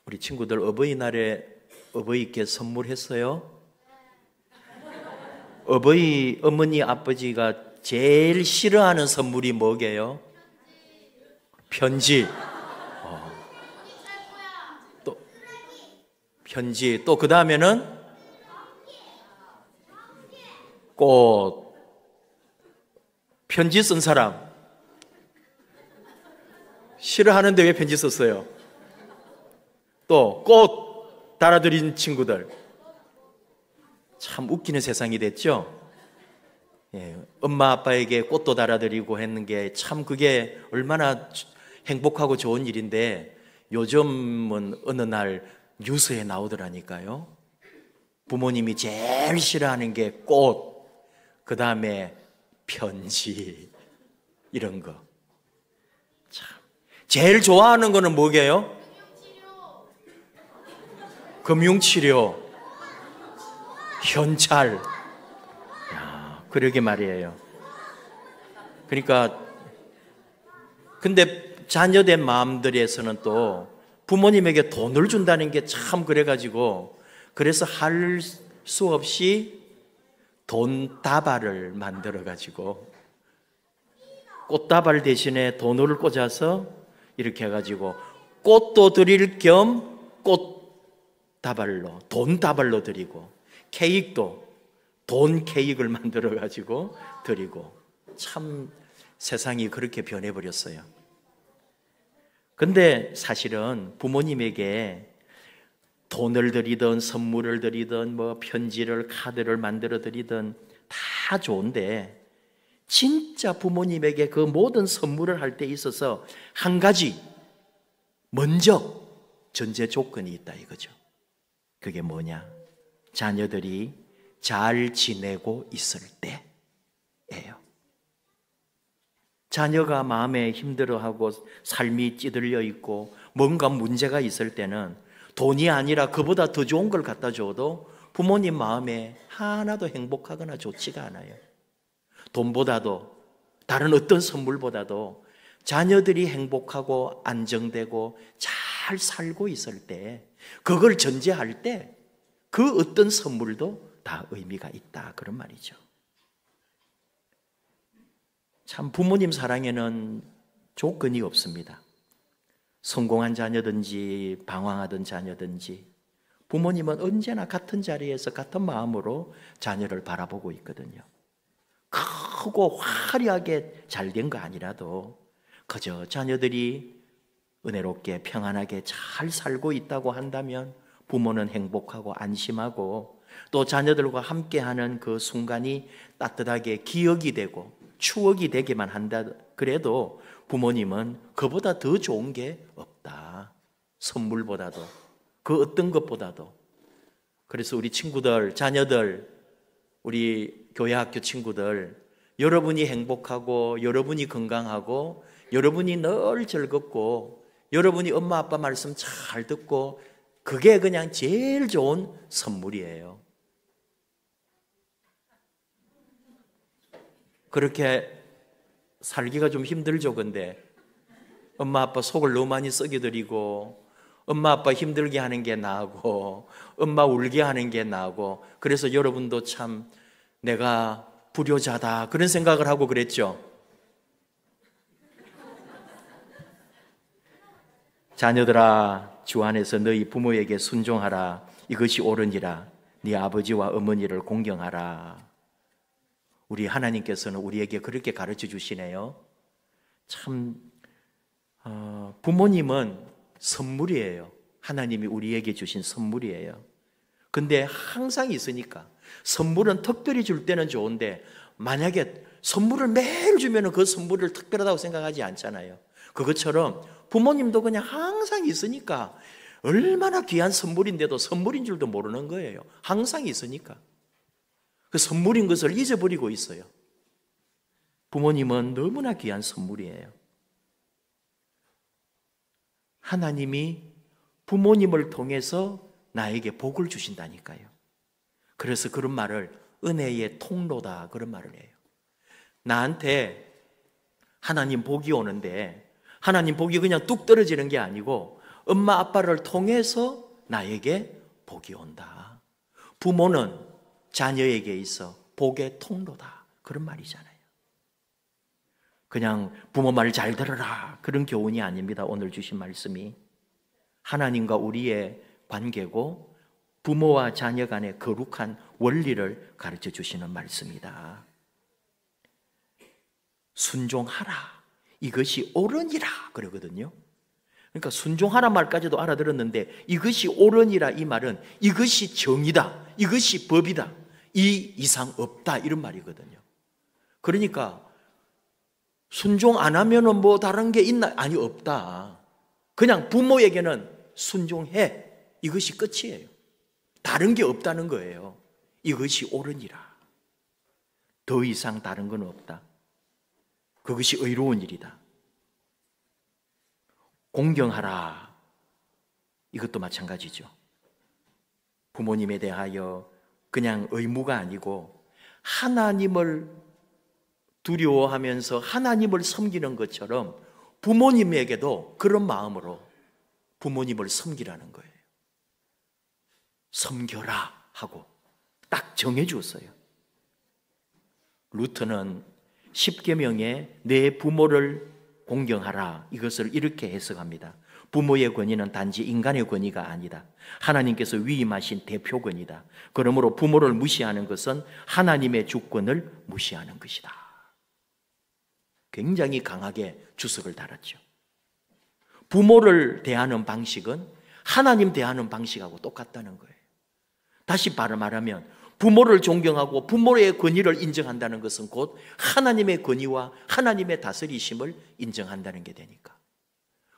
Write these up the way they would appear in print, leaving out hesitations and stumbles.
우리 친구들 어버이날에 어버이께 선물했어요? 어머니 아버지가 제일 싫어하는 선물이 뭐게요? 편지. 또 편지. 또 그 다음에는 꽃. 편지 쓴 사람 싫어하는데 왜 편지 썼어요? 또 꽃 달아드린 친구들. 참 웃기는 세상이 됐죠? 예, 엄마 아빠에게 꽃도 달아드리고 했는 게 참 그게 얼마나 행복하고 좋은 일인데 요즘은 어느 날 뉴스에 나오더라니까요. 부모님이 제일 싫어하는 게 꽃, 그 다음에 편지, 이런 거. 참 제일 좋아하는 거는 뭐게요? 금융치료, 현찰. 야, 그러게 말이에요. 그러니까 근데 자녀된 마음들에서는 또 부모님에게 돈을 준다는 게 참 그래가지고 그래서 할 수 없이 돈다발을 만들어가지고 꽃다발 대신에 돈을 꽂아서 이렇게 해가지고 꽃도 드릴 겸 꽃다발로, 돈다발로 드리고 케이크도 돈 케이크를 만들어가지고 드리고 참 세상이 그렇게 변해버렸어요. 근데 사실은 부모님에게 돈을 드리든 선물을 드리든 뭐 편지를 카드를 만들어 드리든 다 좋은데 진짜 부모님에게 그 모든 선물을 할 때 있어서 한 가지 먼저 전제 조건이 있다 이거죠. 그게 뭐냐? 자녀들이 잘 지내고 있을 때예요. 자녀가 마음에 힘들어하고 삶이 찌들려 있고 뭔가 문제가 있을 때는 돈이 아니라 그보다 더 좋은 걸 갖다 줘도 부모님 마음에 하나도 행복하거나 좋지가 않아요. 돈보다도 다른 어떤 선물보다도 자녀들이 행복하고 안정되고 잘 살고 있을 때 그걸 전제할 때 그 어떤 선물도 다 의미가 있다 그런 말이죠. 참 부모님 사랑에는 조건이 없습니다. 성공한 자녀든지 방황하던 자녀든지 부모님은 언제나 같은 자리에서 같은 마음으로 자녀를 바라보고 있거든요. 크고 화려하게 잘된 거 아니라도 그저 자녀들이 은혜롭게 평안하게 잘 살고 있다고 한다면 부모는 행복하고 안심하고 또 자녀들과 함께하는 그 순간이 따뜻하게 기억이 되고 추억이 되게만 한다 그래도 부모님은 그보다 더 좋은 게 없다. 선물보다도 그 어떤 것보다도. 그래서 우리 친구들, 자녀들, 우리 교회 학교 친구들 여러분이 행복하고 여러분이 건강하고 여러분이 늘 즐겁고 여러분이 엄마 아빠 말씀 잘 듣고 그게 그냥 제일 좋은 선물이에요. 그렇게 살기가 좀 힘들죠. 근데 엄마 아빠 속을 너무 많이 썩여드리고 엄마 아빠 힘들게 하는 게 나하고 엄마 울게 하는 게 나하고 그래서 여러분도 참 내가 불효자다 그런 생각을 하고 그랬죠. 자녀들아 주 안에서 너희 부모에게 순종하라. 이것이 옳으니라. 네 아버지와 어머니를 공경하라. 우리 하나님께서는 우리에게 그렇게 가르쳐 주시네요. 참 부모님은 선물이에요. 하나님이 우리에게 주신 선물이에요. 근데 항상 있으니까 선물은 특별히 줄 때는 좋은데 만약에 선물을 매일 주면 그 선물을 특별하다고 생각하지 않잖아요. 그것처럼 부모님도 그냥 항상 있으니까 얼마나 귀한 선물인데도 선물인 줄도 모르는 거예요. 항상 있으니까. 그 선물인 것을 잊어버리고 있어요. 부모님은 너무나 귀한 선물이에요. 하나님이 부모님을 통해서 나에게 복을 주신다니까요. 그래서 그런 말을 은혜의 통로다 그런 말을 해요. 나한테 하나님 복이 오는데 하나님 복이 그냥 뚝 떨어지는 게 아니고 엄마 아빠를 통해서 나에게 복이 온다. 부모는 자녀에게 있어 복의 통로다. 그런 말이잖아요. 그냥 부모 말 잘 들어라 그런 교훈이 아닙니다. 오늘 주신 말씀이 하나님과 우리의 관계고 부모와 자녀 간의 거룩한 원리를 가르쳐 주시는 말씀이다. 순종하라. 이것이 옳으니라 그러거든요. 그러니까 순종하라 말까지도 알아들었는데 이것이 옳으니라 이 말은 이것이 정의다. 이것이 법이다. 이 이상 없다. 이런 말이거든요. 그러니까 순종 안 하면은 뭐 다른 게 있나? 아니, 없다. 그냥 부모에게는 순종해. 이것이 끝이에요. 다른 게 없다는 거예요. 이것이 옳으니라. 더 이상 다른 건 없다. 그것이 의로운 일이다. 공경하라. 이것도 마찬가지죠. 부모님에 대하여 그냥 의무가 아니고 하나님을 두려워하면서 하나님을 섬기는 것처럼 부모님에게도 그런 마음으로 부모님을 섬기라는 거예요. 섬겨라 하고 딱 정해 주었어요. 루터는 십계명에 내 부모를 공경하라 이것을 이렇게 해석합니다. 부모의 권위는 단지 인간의 권위가 아니다. 하나님께서 위임하신 대표 권위다. 그러므로 부모를 무시하는 것은 하나님의 주권을 무시하는 것이다. 굉장히 강하게 주석을 달았죠. 부모를 대하는 방식은 하나님 대하는 방식하고 똑같다는 거예요. 다시 말하면 부모를 존경하고 부모의 권위를 인정한다는 것은 곧 하나님의 권위와 하나님의 다스리심을 인정한다는 게 되니까.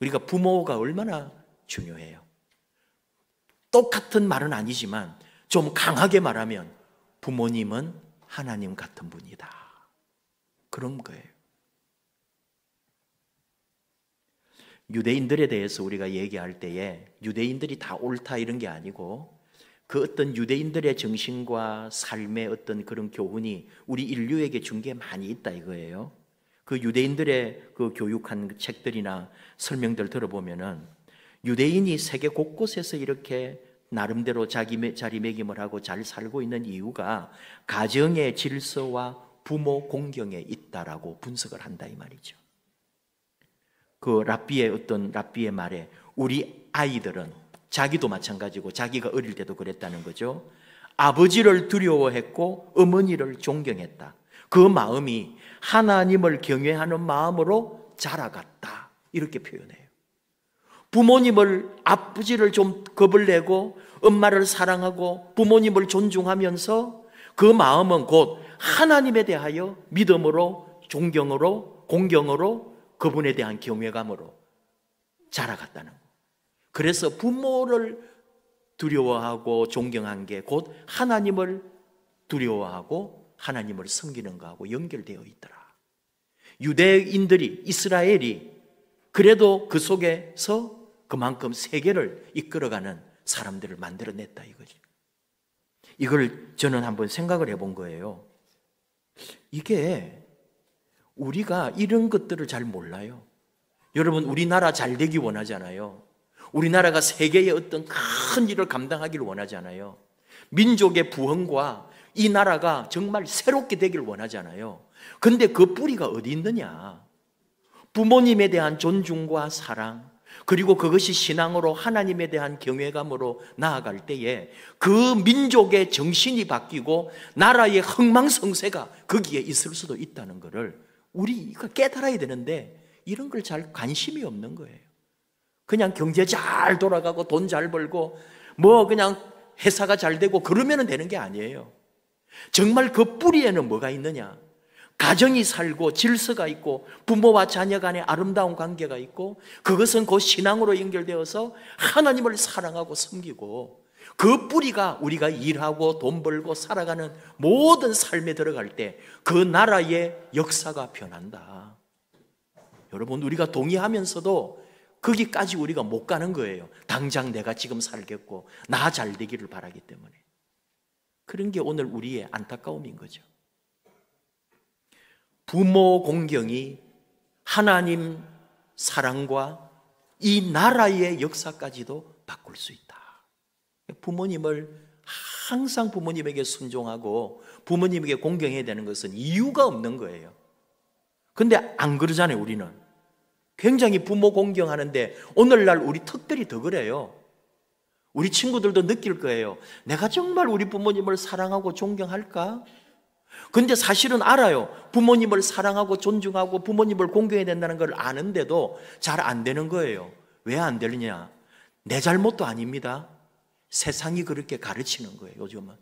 우리가 부모가 얼마나 중요해요. 똑같은 말은 아니지만 좀 강하게 말하면 부모님은 하나님 같은 분이다. 그런 거예요. 유대인들에 대해서 우리가 얘기할 때에 유대인들이 다 옳다 이런 게 아니고 그 어떤 유대인들의 정신과 삶의 어떤 그런 교훈이 우리 인류에게 준 게 많이 있다 이거예요. 그 유대인들의 그 교육한 책들이나 설명들 들어보면은 유대인이 세계 곳곳에서 이렇게 나름대로 자기 자리매김을 하고 잘 살고 있는 이유가 가정의 질서와 부모 공경에 있다라고 분석을 한다 이 말이죠. 그 랍비의 말에 우리 아이들은 자기도 마찬가지고 자기가 어릴 때도 그랬다는 거죠. 아버지를 두려워했고 어머니를 존경했다. 그 마음이 하나님을 경외하는 마음으로 자라갔다. 이렇게 표현해요. 부모님을 아버지를 좀 겁을 내고 엄마를 사랑하고 부모님을 존중하면서 그 마음은 곧 하나님에 대하여 믿음으로 존경으로 공경으로 그분에 대한 경외감으로 자라갔다는 거예요. 그래서 부모를 두려워하고 존경한 게 곧 하나님을 두려워하고 하나님을 섬기는 거하고 연결되어 있더라. 유대인들이 이스라엘이 그래도 그 속에서 그만큼 세계를 이끌어가는 사람들을 만들어냈다 이거지. 이걸 저는 한번 생각을 해본 거예요. 이게 우리가 이런 것들을 잘 몰라요. 여러분 우리나라 잘 되기 원하잖아요. 우리나라가 세계의 어떤 큰 일을 감당하기를 원하잖아요. 민족의 부흥과 이 나라가 정말 새롭게 되기를 원하잖아요. 근데 그 뿌리가 어디 있느냐? 부모님에 대한 존중과 사랑, 그리고 그것이 신앙으로 하나님에 대한 경외감으로 나아갈 때에 그 민족의 정신이 바뀌고 나라의 흥망성쇠가 거기에 있을 수도 있다는 것을 우리가 깨달아야 되는데 이런 걸 잘 관심이 없는 거예요. 그냥 경제 잘 돌아가고 돈 잘 벌고 뭐 그냥 회사가 잘 되고 그러면 되는 게 아니에요. 정말 그 뿌리에는 뭐가 있느냐? 가정이 살고 질서가 있고 부모와 자녀 간의 아름다운 관계가 있고 그것은 곧 신앙으로 연결되어서 하나님을 사랑하고 섬기고 그 뿌리가 우리가 일하고 돈 벌고 살아가는 모든 삶에 들어갈 때 그 나라의 역사가 변한다. 여러분 우리가 동의하면서도 거기까지 우리가 못 가는 거예요. 당장 내가 지금 살겠고 나 잘 되기를 바라기 때문에. 그런 게 오늘 우리의 안타까움인 거죠. 부모 공경이 하나님 사랑과 이 나라의 역사까지도 바꿀 수 있다. 부모님을 항상 부모님에게 순종하고 부모님에게 공경해야 되는 것은 이유가 없는 거예요. 근데 안 그러잖아요, 우리는. 굉장히 부모 공경하는데 오늘날 우리 특별히 더 그래요. 우리 친구들도 느낄 거예요. 내가 정말 우리 부모님을 사랑하고 존경할까? 근데 사실은 알아요. 부모님을 사랑하고 존중하고 부모님을 공경해야 된다는 걸 아는데도 잘 안 되는 거예요. 왜 안 되느냐? 내 잘못도 아닙니다. 세상이 그렇게 가르치는 거예요, 요즘은.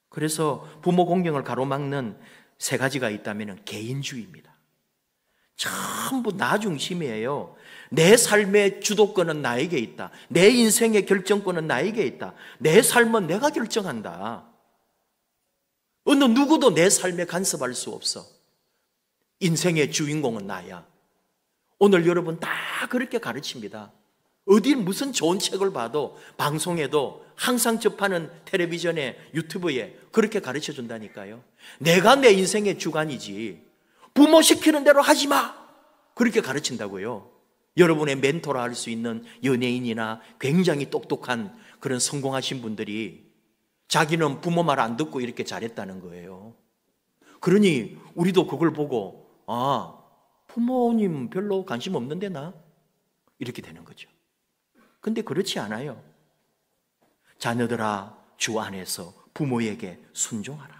그래서 부모 공경을 가로막는 세 가지가 있다면 개인주의입니다. 전부 나 중심이에요. 내 삶의 주도권은 나에게 있다. 내 인생의 결정권은 나에게 있다. 내 삶은 내가 결정한다. 어느 누구도 내 삶에 간섭할 수 없어. 인생의 주인공은 나야. 오늘 여러분 다 그렇게 가르칩니다. 어디 무슨 좋은 책을 봐도 방송에도 항상 접하는 텔레비전에 유튜브에 그렇게 가르쳐 준다니까요. 내가 내 인생의 주관이지 부모 시키는 대로 하지 마. 그렇게 가르친다고요. 여러분의 멘토라 할 수 있는 연예인이나 굉장히 똑똑한 그런 성공하신 분들이 자기는 부모 말 안 듣고 이렇게 잘했다는 거예요. 그러니 우리도 그걸 보고 부모님 별로 관심 없는데 나? 이렇게 되는 거죠. 근데 그렇지 않아요. 자녀들아, 주 안에서 부모에게 순종하라.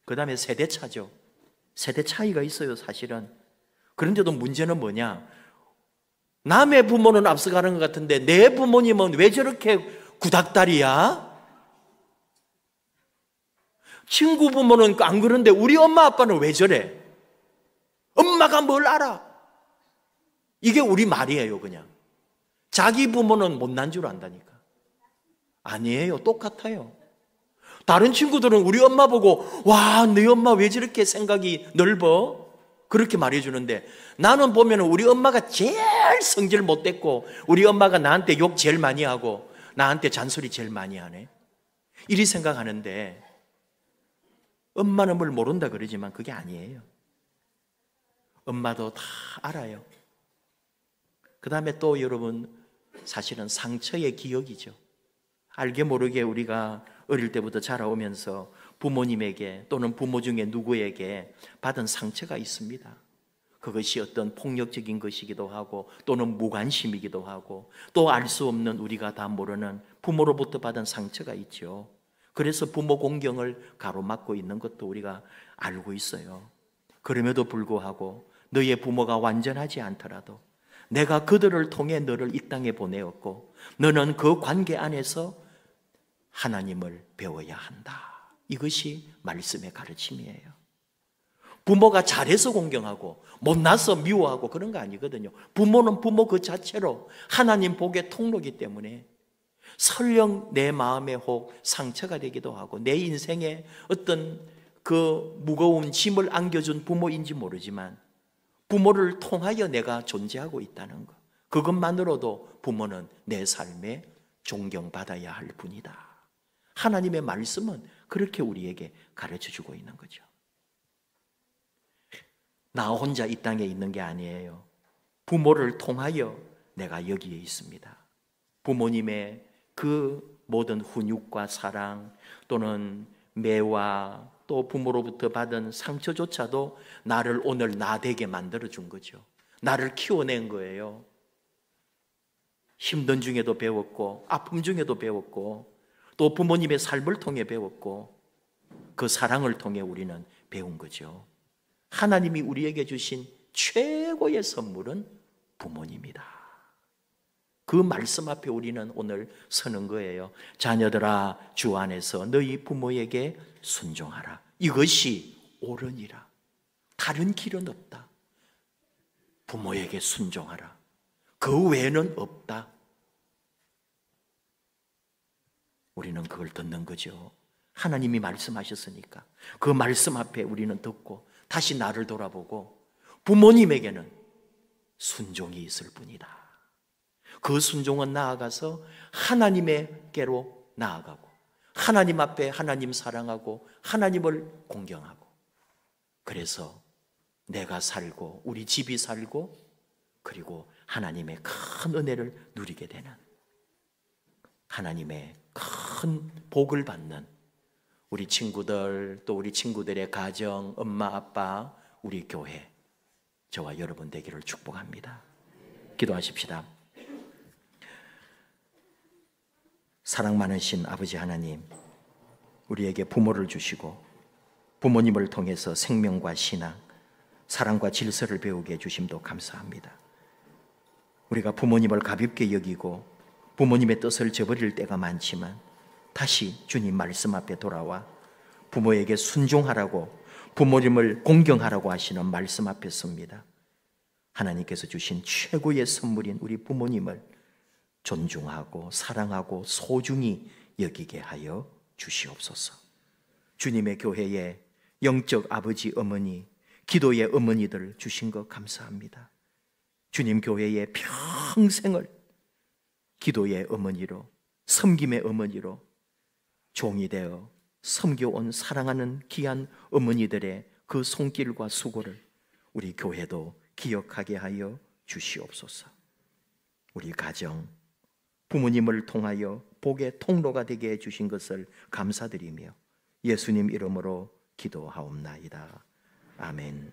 그 다음에 세대 차죠. 세대 차이가 있어요, 사실은. 그런데도 문제는 뭐냐? 남의 부모는 앞서가는 것 같은데 내 부모님은 왜 저렇게 구닥다리야? 친구 부모는 안 그런데 우리 엄마 아빠는 왜 저래? 엄마가 뭘 알아? 이게 우리 말이에요, 그냥. 자기 부모는 못난 줄 안다니까. 아니에요, 똑같아요. 다른 친구들은 우리 엄마 보고 와, 너희 엄마 왜 저렇게 생각이 넓어? 그렇게 말해주는데 나는 보면 우리 엄마가 제일 성질 못됐고 우리 엄마가 나한테 욕 제일 많이 하고 나한테 잔소리 제일 많이 하네. 이리 생각하는데 엄마는 뭘 모른다 그러지만 그게 아니에요. 엄마도 다 알아요. 그 다음에 또 여러분, 사실은 상처의 기억이죠. 알게 모르게 우리가 어릴 때부터 자라오면서 부모님에게 또는 부모 중에 누구에게 받은 상처가 있습니다. 그것이 어떤 폭력적인 것이기도 하고 또는 무관심이기도 하고 또 알 수 없는 우리가 다 모르는 부모로부터 받은 상처가 있죠. 그래서 부모 공경을 가로막고 있는 것도 우리가 알고 있어요. 그럼에도 불구하고 너의 부모가 완전하지 않더라도 내가 그들을 통해 너를 이 땅에 보내었고 너는 그 관계 안에서 하나님을 배워야 한다. 이것이 말씀의 가르침이에요. 부모가 잘해서 공경하고 못나서 미워하고 그런 거 아니거든요. 부모는 부모 그 자체로 하나님 복의 통로이기 때문에 설령 내 마음에 혹 상처가 되기도 하고 내 인생에 어떤 그 무거운 짐을 안겨준 부모인지 모르지만 부모를 통하여 내가 존재하고 있다는 것, 그것만으로도 부모는 내 삶에 존경받아야 할 분이다. 하나님의 말씀은 그렇게 우리에게 가르쳐주고 있는 거죠. 나 혼자 이 땅에 있는 게 아니에요. 부모를 통하여 내가 여기에 있습니다. 부모님의 그 모든 훈육과 사랑 또는 매와 또 부모로부터 받은 상처조차도 나를 오늘 나 되게 만들어준 거죠. 나를 키워낸 거예요. 힘든 중에도 배웠고 아픔 중에도 배웠고 또 부모님의 삶을 통해 배웠고 그 사랑을 통해 우리는 배운 거죠. 하나님이 우리에게 주신 최고의 선물은 부모님이다. 그 말씀 앞에 우리는 오늘 서는 거예요. 자녀들아, 주 안에서 너희 부모에게 순종하라. 이것이 옳으니라. 다른 길은 없다. 부모에게 순종하라. 그 외에는 없다. 우리는 그걸 듣는 거죠. 하나님이 말씀하셨으니까 그 말씀 앞에 우리는 듣고 다시 나를 돌아보고 부모님에게는 순종이 있을 뿐이다. 그 순종은 나아가서 하나님에게로 나아가고 하나님 앞에 하나님 사랑하고 하나님을 공경하고 그래서 내가 살고 우리 집이 살고 그리고 하나님의 큰 은혜를 누리게 되는, 하나님의 큰 복을 받는 우리 친구들, 또 우리 친구들의 가정, 엄마, 아빠, 우리 교회, 저와 여러분 되기를 축복합니다. 기도하십시다. 사랑 많으신 아버지 하나님, 우리에게 부모를 주시고 부모님을 통해서 생명과 신앙, 사랑과 질서를 배우게 해주심도 감사합니다. 우리가 부모님을 가볍게 여기고 부모님의 뜻을 저버릴 때가 많지만 다시 주님 말씀 앞에 돌아와 부모에게 순종하라고, 부모님을 공경하라고 하시는 말씀 앞에 섭니다. 하나님께서 주신 최고의 선물인 우리 부모님을 존중하고 사랑하고 소중히 여기게 하여 주시옵소서. 주님의 교회에 영적 아버지 어머니, 기도의 어머니들 주신 것 감사합니다. 주님 교회의 평생을 기도의 어머니로, 섬김의 어머니로 종이 되어 섬겨온 사랑하는 귀한 어머니들의 그 손길과 수고를 우리 교회도 기억하게 하여 주시옵소서. 우리 가정, 부모님을 통하여 복의 통로가 되게 해주신 것을 감사드리며 예수님 이름으로 기도하옵나이다. 아멘.